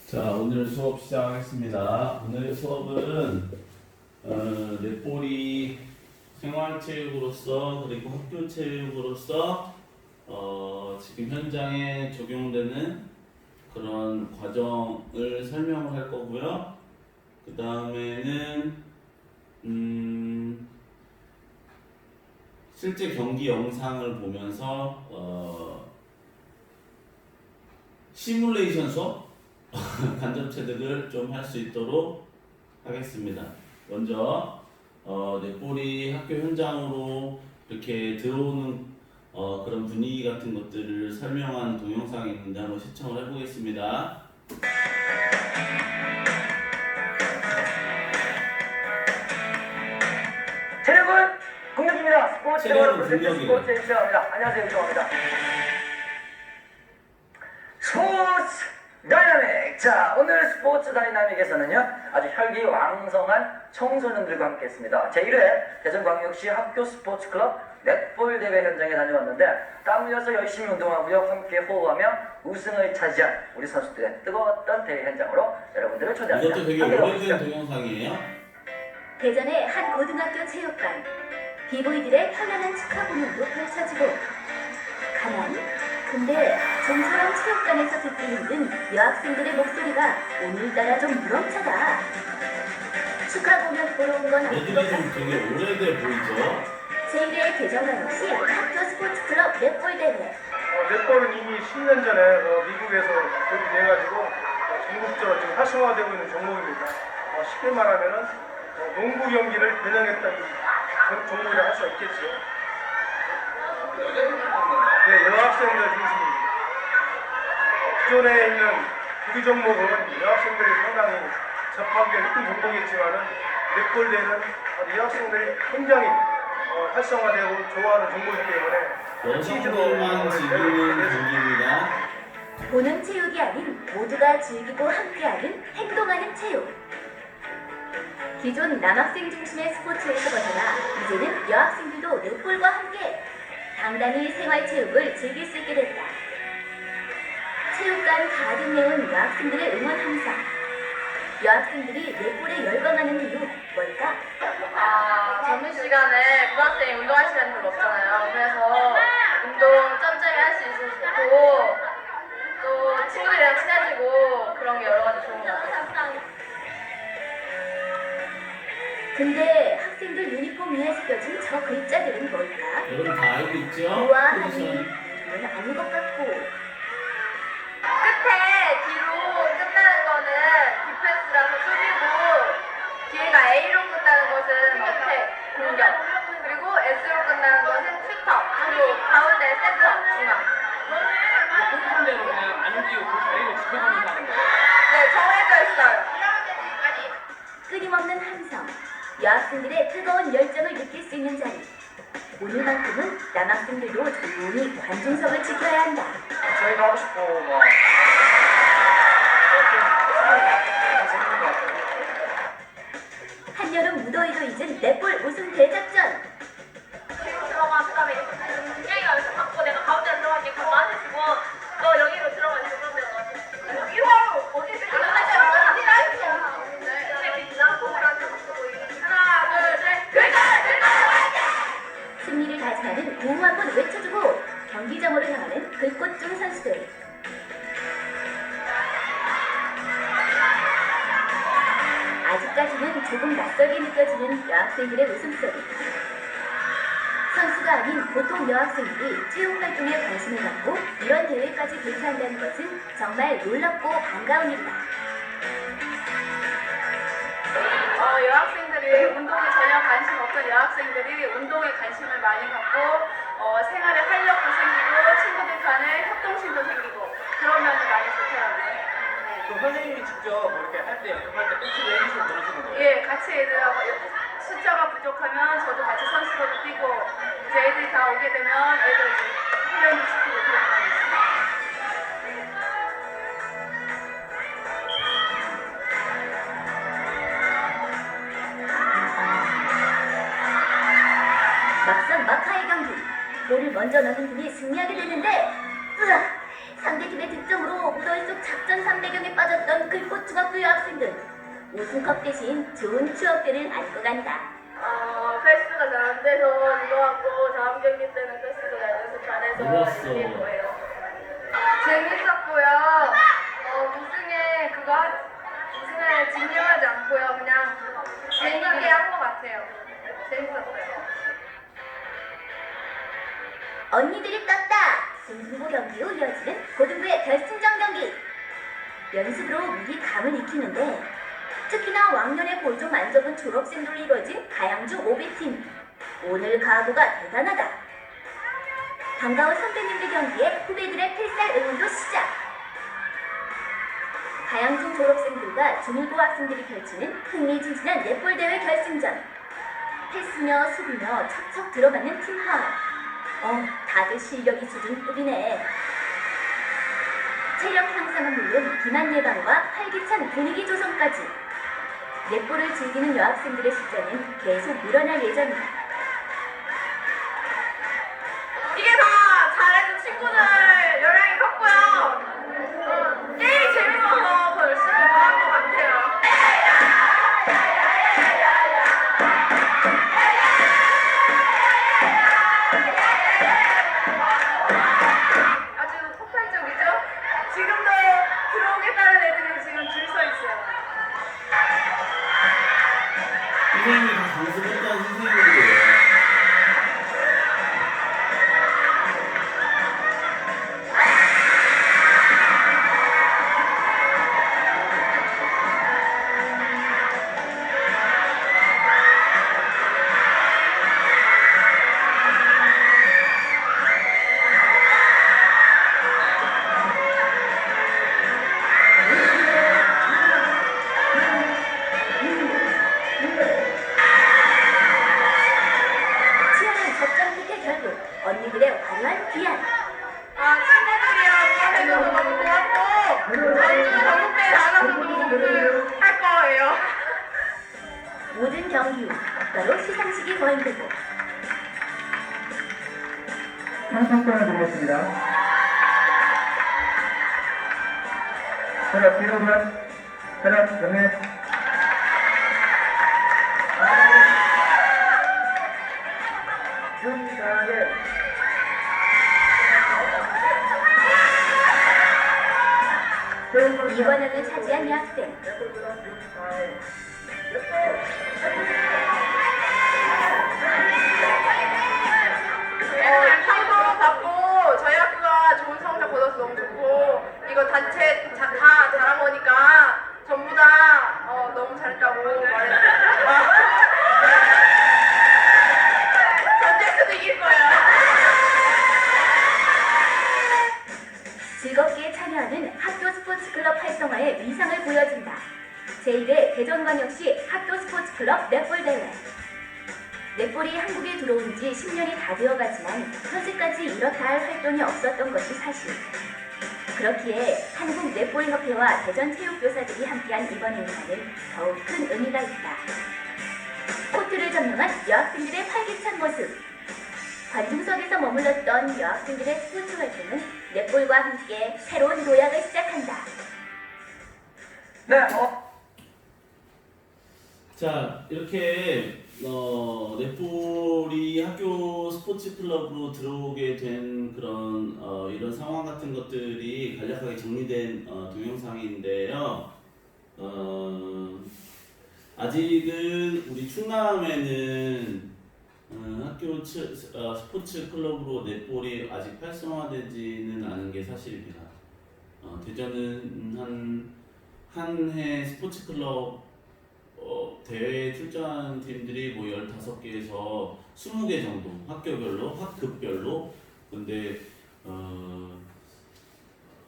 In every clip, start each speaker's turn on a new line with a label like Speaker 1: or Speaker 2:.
Speaker 1: 자, 오늘 수업 시작하겠습니다. 오늘의 수업은 넷볼이 생활체육으로서 그리고 학교체육으로서 지금 현장에 적용되는 그런 과정을 설명을 할 거고요. 그 다음에는 실제 경기 영상을 보면서 시뮬레이션 수업 간접 체득을 좀 할 수 있도록 하겠습니다. 먼저 넷볼이 학교 현장으로 이렇게 들어오는 그런 분위기 같은 것들을 설명한 동영상이 있는데 한번 시청을 해보겠습니다.
Speaker 2: 체력은 공격입니다. 스포츠
Speaker 1: 체력은
Speaker 2: 프로젝트
Speaker 1: 공격이에요.
Speaker 2: 스포츠 유정합니다. 안녕하세요, 유정합니다. 스포츠 다이나믹! 자, 오늘 스포츠 다이나믹에서는요, 아주 혈기왕성한 청소년들과 함께 했습니다. 제1회 대전광역시 학교 스포츠 클럽 넷볼 대회 현장에 다녀왔는데, 땀 흘려서 열심히 운동하고요, 함께 호흡하며 우승을 차지한 우리 선수들의 뜨거웠던 대회 현장으로 여러분들을 초대합니다.
Speaker 1: 이것도 되게
Speaker 2: 함께
Speaker 1: 오래된
Speaker 2: 가보시죠.
Speaker 1: 동영상이에요.
Speaker 3: 대전의 한 고등학교 체육관. 비보이들의 편안한 축하 공연도 펼쳐지고 가만. 근데 좀처럼 체육관에서 듣기 힘든 여학생들의 목소리가 오늘따라 좀 무럼차다. 축하 공연 보러 온 건 아닌 것
Speaker 1: 애들이 좀
Speaker 3: 같고
Speaker 1: 되게 오래돼 보이죠?
Speaker 3: 제1회 대전광역시 학교 스포츠 클럽 넷볼 대회.
Speaker 4: 넷볼은 이미 10년 전에 미국에서 도입돼가지고 전국적으로 지금 활성화되고 있는 종목입니다. 쉽게 말하면은 농구 경기를 변형했던 종목이라 할 수 있겠죠. 네, 여학생들 중심입니다. 기존에 있는 구기 종목은 여학생들이 상당히 접하기가 힘든 종목이지만은 넷볼 대회는 여학생들이 굉장히 활성화되고 좋아하는 종목이기 때문에
Speaker 1: 여성들만 즐기는 경기입니다.
Speaker 3: 보는 체육이 아닌 모두가 즐기고 함께하는 행동하는 체육. 기존 남학생 중심의 스포츠에서 벗어나 이제는 여학생들도 넷볼과 함께 당당히 생활체육을 즐길 수 있게 됐다. 체육관 가득 메운 여학생들의 응원 함성. 여학생들이 넷볼에 열광하는 이유 뭘까?
Speaker 5: 점심시간에 고등학생이 운동할 시간이 별로 없잖아요. 그래서 운동 짬짬이 할 수 있어서 좋고 또 친구들이랑 친해지고 그런 게 여러 가지 좋은 것 같아요.
Speaker 3: 근데 학생들 유니폼 위에 새겨진 저 글자들은 뭘까?
Speaker 1: 여러분 다 알고 있죠?
Speaker 3: 우아하니
Speaker 1: 포지션.
Speaker 3: 이건 아닌 것 같고
Speaker 5: 끝에 D로 끝나는 거는 디펜스라서 수비고 뒤에가 A로 끝나는 것은 어택, 공격 그리고 S로 끝나는 것은 슈터 그리고 가운데 센터, 중앙
Speaker 6: 포지션 대로 그냥 안 움직이고 그 자리를 지켜주면서 하는 거예요.
Speaker 5: 네, 정해져 있어요.
Speaker 3: 끊임없는 함성. 여학생들의 뜨거운 열정을 느낄 수 있는 자리. 오늘만큼은 남학생들도 조용히 관중석을 지켜야 한다.
Speaker 4: 저희가 하고 싶고
Speaker 3: 한여름 무더위도 잊은 넷볼 우승 대작전.
Speaker 5: 들어가 그다음에 분양이가 여기서 받고 내가 가운데 들어갈게 그럼 나한테 주고 너 여기로 들어가 있어 그러면 이거 어디 있을지 하나 둘셋
Speaker 3: 승리를 다짐하는 구호 한번 외쳐주고 경기장으로 향하는 불꽃중 선수들. 아직까지는 조금 낯설게 느껴지는 여학생들의 웃음소리. 선수가 아닌 보통 여학생들이 체육활동에 관심을 갖고 이런 대회까지 개최한다는 것은 정말 놀랍고 반가운 일이다.
Speaker 5: 여학생들이 운동에 전혀 관심 없던 여학생들이 운동에 관심을 많이 갖고 생활에 활력도 생기고 친구들 간에 협동심도 생기고 그러면 많이 좋더라고요.
Speaker 6: 그 선생님이 직접 이렇게 할 때 연습할 때 코치를 해주시고 그러시는 거예요?
Speaker 5: 예, 같이 애들하고 숫자가 부족하면 저도 같이 선수로도 뛰고 이제 애들이 다 오게 되면 애들 훈련을 시키고 그런 거 있습니다.
Speaker 3: 막상 막하의 경기. 볼을 먼저 넣는 팀이 승리하게 되는데 상대팀의 득점으로 무더위 속 작전 3배경에 빠졌던 그 중학교 여학생들 우승컵 대신 좋은 추억들을 안고 간다.
Speaker 5: 패스가 잘 안 돼서 이거 갖고 다음 경기 때는 패스도 잘 돼서 잘해서
Speaker 1: 몰랐어.
Speaker 5: 이길 거예요. 재밌었고요. 우승에 집념하지 않고요. 그냥 재밌게 한 것 같아요. 재밌었어요.
Speaker 3: 언니들이 떴다! 승승부 경기로 이어지는 고등부의 결승전 경기. 연습으로 미리 감을 익히는데 특히나 왕년에 볼 좀 만져본 졸업생들로 이뤄진 가양중 5배팀. 오늘 각오가 대단하다. 반가운 선배님들 경기에 후배들의 필살 응원도 시작. 가양중 졸업생들과 중일고 학생들이 펼치는 흥미진진한 넷볼 대회 결승전. 패스며 수비며 척척 들어가는 팀화합. 다들 실력이 수준급이네. 체력 향상은 물론 기만 예방과 활기찬 분위기 조성까지. 넷볼을 즐기는 여학생들의 숫자는 계속 늘어날 예정이다.
Speaker 5: 이게 다 잘해준 친구들 영향이 컸고요. 게임이 재밌어서 더 열심히 한 것 같아요. 아주 폭발적이죠? 지금도 들어오겠다는 애들이 지금 줄 서 있어요.
Speaker 1: 선생님이 다 강습했다는 선생님이에요.
Speaker 3: 치열한 접전 끝의 결국 언니들의 화려한 귀환.
Speaker 5: 친구들이랑 응원해줘서 너무 고맙고 전주 전국대회 나가서도 할 거예요.
Speaker 3: 모든 경기 후 바로 시상식이 거행되고
Speaker 7: 상품권을 드리겠습니다. 현업 기록은 현업 영예 윤상예
Speaker 3: 이관왕을 차지한 여학생.
Speaker 5: 상도 받고 저희 학교가 좋은 성적 거둬서 너무 좋고 이거 단체 다 잘한 거니까 전부 다 너무 잘했다고 말해주세요. 전체에서도 이길 거예요.
Speaker 3: 즐겁게 참여하는 학교 스포츠클럽 활성화의 위상을 보여준다. 제1회 대전광역시 학교 스포츠클럽 넷볼 대회. 넷볼이 한국에 들어온 지 10년이 다 되어가지만 현재까지 이렇다 할 활동이 없었던 것이 사실. 그렇기에 한국 넷볼협회와 대전체육교사들이 함께한 이번 행사는 더욱 큰 의미가 있다. 코트를 점령한 여학생들의 활기찬 모습. 관중석에서 머물렀던 여학생들의 스포츠 활동은 넷볼과 함께 새로운 도약을 시작한다.
Speaker 2: 네,
Speaker 1: 자, 이렇게 넷볼이 학교 스포츠 클럽으로 들어오게 된 그런 이런 상황 같은 것들이 간략하게 정리된 동영상인데요. 아직은 우리 충남에는 학교 스포츠 클럽으로 넷볼이 아직 활성화되지는 않은 게 사실입니다. 대전은 한 해 스포츠 클럽 대회에 출전하는 팀들이 뭐 15개에서 20개 정도, 학교별로, 학급별로. 근데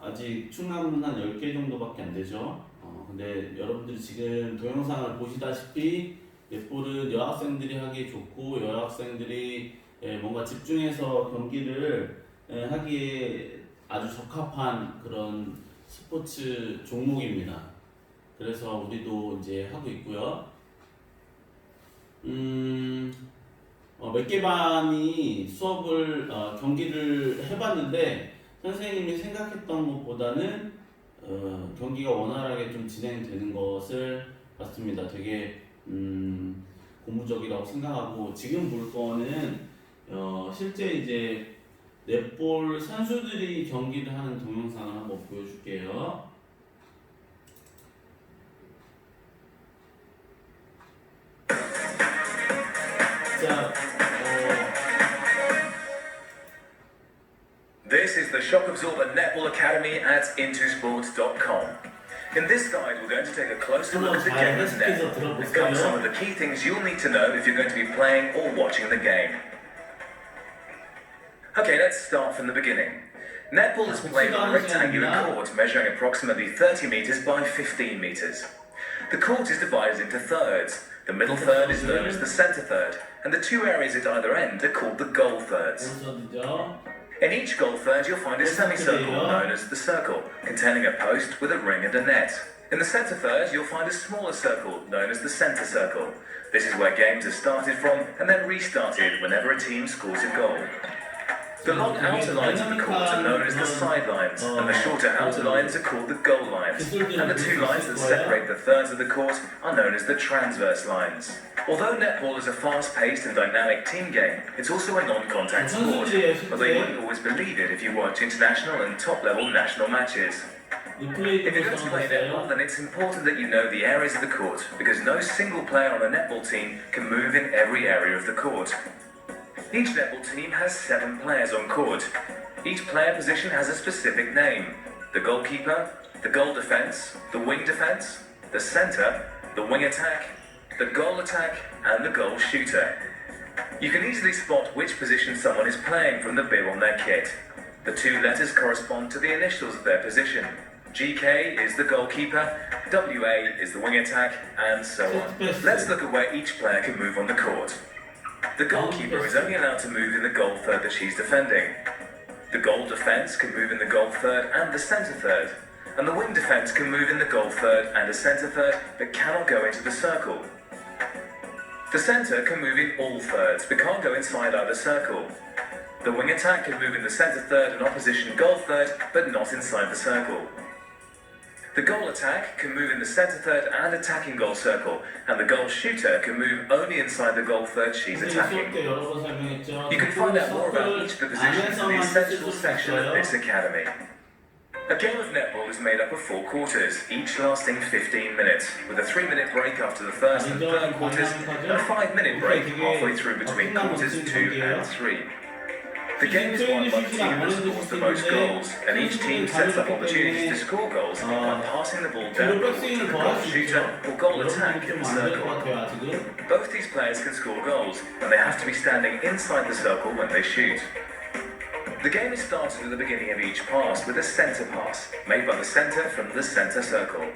Speaker 1: 아직 충남은 한 10개 정도밖에 안 되죠. 근데 여러분들이 지금 동영상을 보시다시피 넷볼은 여학생들이 하기 좋고 여학생들이 뭔가 집중해서 경기를 하기에 아주 적합한 그런 스포츠 종목입니다. 그래서 우리도 이제 하고 있고요. 몇 개 반이 수업을 경기를 해봤는데 선생님이 생각했던 것보다는 경기가 원활하게 좀 진행되는 것을 봤습니다. 되게 고무적이라고 생각하고 지금 볼 거는 실제 이제 넷볼 선수들이 경기를 하는 동영상을 한번 보여줄게요. 자,
Speaker 8: This is the Shock Absorber Netball Academy at intosports.com. In this guide, we're going to take a closer look at the game of netball and cover some of the key things you'll need to know if you're going to be playing or watching the game. Okay, let's start from the beginning. Netball is played on a rectangular court measuring approximately 30 meters by 15 meters. The court is divided into thirds. The middle third is known as the center third, and the two areas at either end are called the goal thirds. In each goal third, you'll find a semicircle known as the circle, containing a post with a ring and a net. In the center third, you'll find a smaller circle known as the center circle. This is where games are started from and then restarted whenever a team scores a goal. The long outer lines of the court are known as the sidelines, and the shorter outer lines are called the goal lines. And the two lines that separate the thirds of the court are known as the transverse lines. Although netball is a fast-paced and dynamic team game, it's also a non-contact sport, although you wouldn't always believe it if you watch international and top-level national matches. If you're going to play netball, then it's important that you know the areas of the court, because no single player on a netball team can move in every area of the court. Each netball team has 7 players on court. Each player position has a specific name: the goalkeeper, the goal defense, the wing defense, the center, the wing attack, the goal attack, and the goal shooter. You can easily spot which position someone is playing from the bib on their kit. The 2 letters correspond to the initials of their position. GK is the goalkeeper, WA is the wing attack, and so on. Let's look at where each player can move on the court. The goalkeeper is only allowed to move in the goal third that she's defending. The goal defense can move in the goal third and the center third. And the wing defense can move in the goal third and the center third, but cannot go into the circle. The center can move in all thirds, but can't go inside either circle. The wing attack can move in the center third and opposition goal third, but not inside the circle. The goal attack can move in the center third and attacking goal circle, and the goal shooter can move only inside the goal third she's attacking. You can find out more about each of the positions in the essential section of this academy. A game of netball is made up of 4 quarters, each lasting 15 minutes, with a 3-minute break after the first and third quarters, and a 5-minute break halfway through between quarters 2 and 3. The game is won by the team that scores the most goals, and each team sets up opportunities to score goals by passing the ball down court to the goal shooter or goal attack in the circle. Both these players can score goals, and they have to be standing inside the circle when they shoot. The game is started at the beginning of each pass with a center pass, made by the center from the center circle.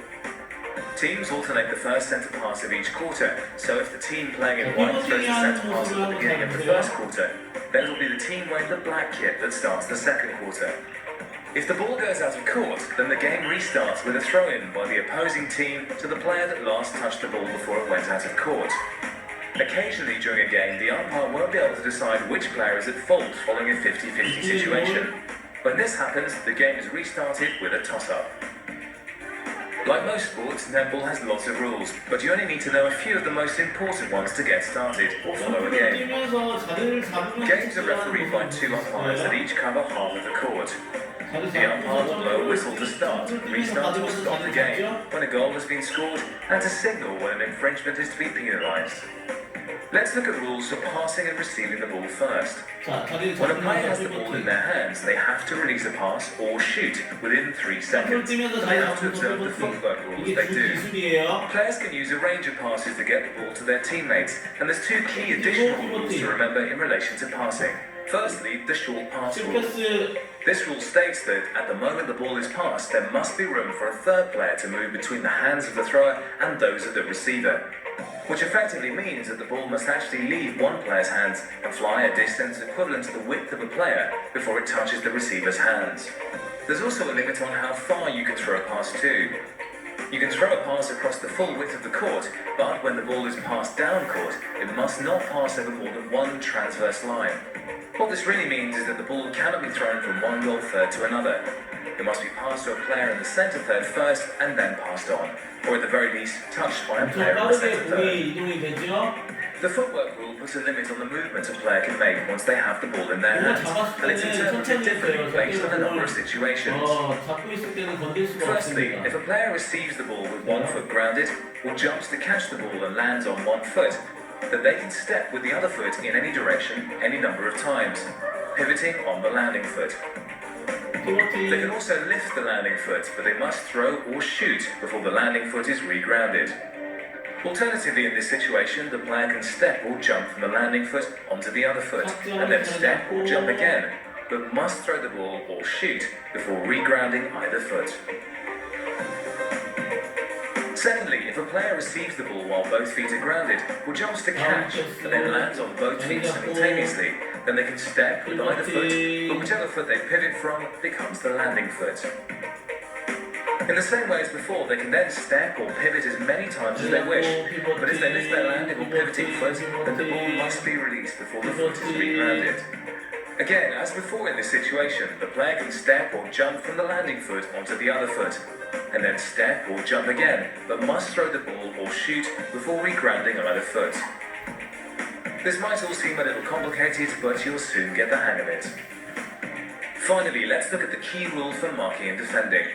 Speaker 8: Teams alternate the first center pass of each quarter, so if the team playing in white throws the center pass at the beginning of the first quarter, then it'll be the team wearing the black kit that starts the second quarter. If the ball goes out of court, then the game restarts with a throw-in by the opposing team to the player that last touched the ball before it went out of court. Occasionally during a game, the umpire won't be able to decide which player is at fault following a 50-50 situation. When this happens, the game is restarted with a toss-up. Like most sports, netball has lots of rules, but you only need to know a few of the most important ones to get started or follow a game. Games are refereed by 2 umpires that each cover half of the court. The umpire will blow a whistle to start, restart or stop the game when a goal has been scored, and to signal when an infringement is to be penalised. Let's look at rules for passing and receiving the ball first. When a player has the ball in their hands, they have to release a pass or shoot within 3 seconds. They have to observe the footwork rules they do. Players can use a range of passes to get the ball to their teammates, and there's 2 key additional rules to remember in relation to passing. Firstly, the short pass rule. This rule states that at the moment the ball is passed, there must be room for a third player to move between the hands of the thrower and those of the receiver, which effectively means that the ball must actually leave one player's hands and fly a distance equivalent to the width of a player before it touches the receiver's hands. There's also a limit on how far you can throw a pass to. You can throw a pass across the full width of the court, but when the ball is passed down court, it must not pass over more than one transverse line. What this really means is that the ball cannot be thrown from one goal third to another. It must be passed to a player in the centre third first and then passed on, or at the very least touched by a
Speaker 1: 엄청
Speaker 8: player in the centre
Speaker 1: 빠르게
Speaker 8: third.
Speaker 1: 공이 이동이 되죠.
Speaker 8: The footwork rule puts a limit on the movement a player can make once they have the ball in their
Speaker 1: 공을
Speaker 8: hands,
Speaker 1: 잡았을
Speaker 8: and it's
Speaker 1: 때는
Speaker 8: interpreted
Speaker 1: 천천히
Speaker 8: differently
Speaker 1: 했어요.
Speaker 8: based on a number of
Speaker 1: 공을
Speaker 8: situations.
Speaker 1: 잡고 있을 때는 건들 수가
Speaker 8: Firstly,
Speaker 1: 없습니다.
Speaker 8: if a player receives the ball with one foot grounded or jumps to catch the ball and lands on one foot, then they can step with the other foot in any direction any number of times, pivoting on the landing foot. They can
Speaker 1: 피버팅
Speaker 8: also lift the landing foot, but they must throw or shoot before the landing foot is regrounded. Alternatively, in this situation, the player can step or jump from the landing foot onto the other foot, and then step or jump again, but must throw the ball or shoot before regrounding either foot. Secondly, if a player receives the ball while both feet are grounded, or jumps to catch and then lands on both feet simultaneously, then they can step with either foot, but whichever foot they pivot from becomes the landing foot. In the same way as before, they can then step or pivot as many times as they wish, but if they lift their landing or pivoting foot, then the ball must be released before the foot is regrounded. Again, as before in this situation, the player can step or jump from the landing foot onto the other foot, and then step or jump again, but must throw the ball or shoot before regrounding either foot. This might all seem a little complicated, but you'll soon get the hang of it. Finally, let's look at the key rules for marking and defending.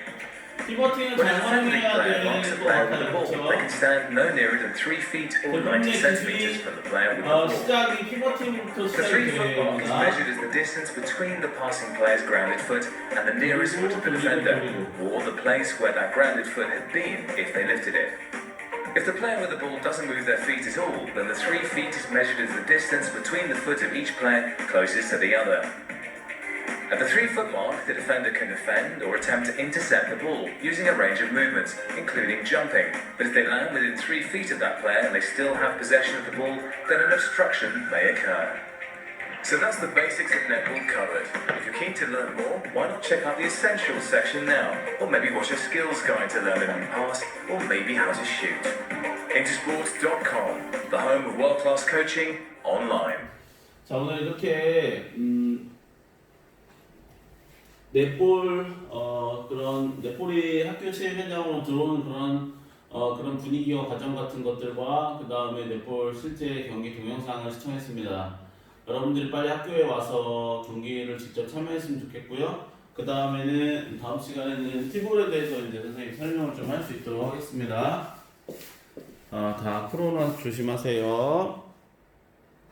Speaker 1: 피버팅을
Speaker 8: When a
Speaker 1: 잘
Speaker 8: defending
Speaker 1: 활용해야
Speaker 8: player marks a
Speaker 1: 되는 것
Speaker 8: player with the
Speaker 1: 같아요.
Speaker 8: ball, they can
Speaker 1: 그렇죠?
Speaker 8: stand no nearer than 3 feet or 90 centimeters from the player with the ball.
Speaker 1: 시작이 피버팅부터
Speaker 8: The
Speaker 1: 시작이
Speaker 8: 3-foot mark is
Speaker 1: 됩니다.
Speaker 8: measured as the distance between the passing player's grounded foot and the nearest foot of the defender, or the place where that grounded foot had been if they lifted it. If the player with the ball doesn't move their feet at all, then the 3 feet is measured as the distance between the foot of each player closest to the other. At the 3-foot mark, the defender can defend or attempt to intercept the ball using a range of movements, including jumping. But if they land within 3 feet of that player and they still have possession of the ball, then an obstruction may occur. So that's the basics of netball covered. If you're keen to learn more, why not check out the essentials section now? Or maybe watch a skills guide to learn a new pass, or maybe how to shoot. Intersports.com, the home of world-class coaching online.
Speaker 1: 자, 오늘 이렇게 넷볼 그런 넷볼이 학교 체육 현장으로 들어오는 그런 분위기와 과정 같은 것들과 그 다음에 넷볼 실제 경기 동영상을 시청했습니다. 여러분들이 빨리 학교에 와서 경기를 직접 참여했으면 좋겠고요. 그 다음에는 다음 시간에는 티볼에 대해서 이제 선생님 설명을 좀 할 수 있도록 하겠습니다. 다 코로나 조심하세요.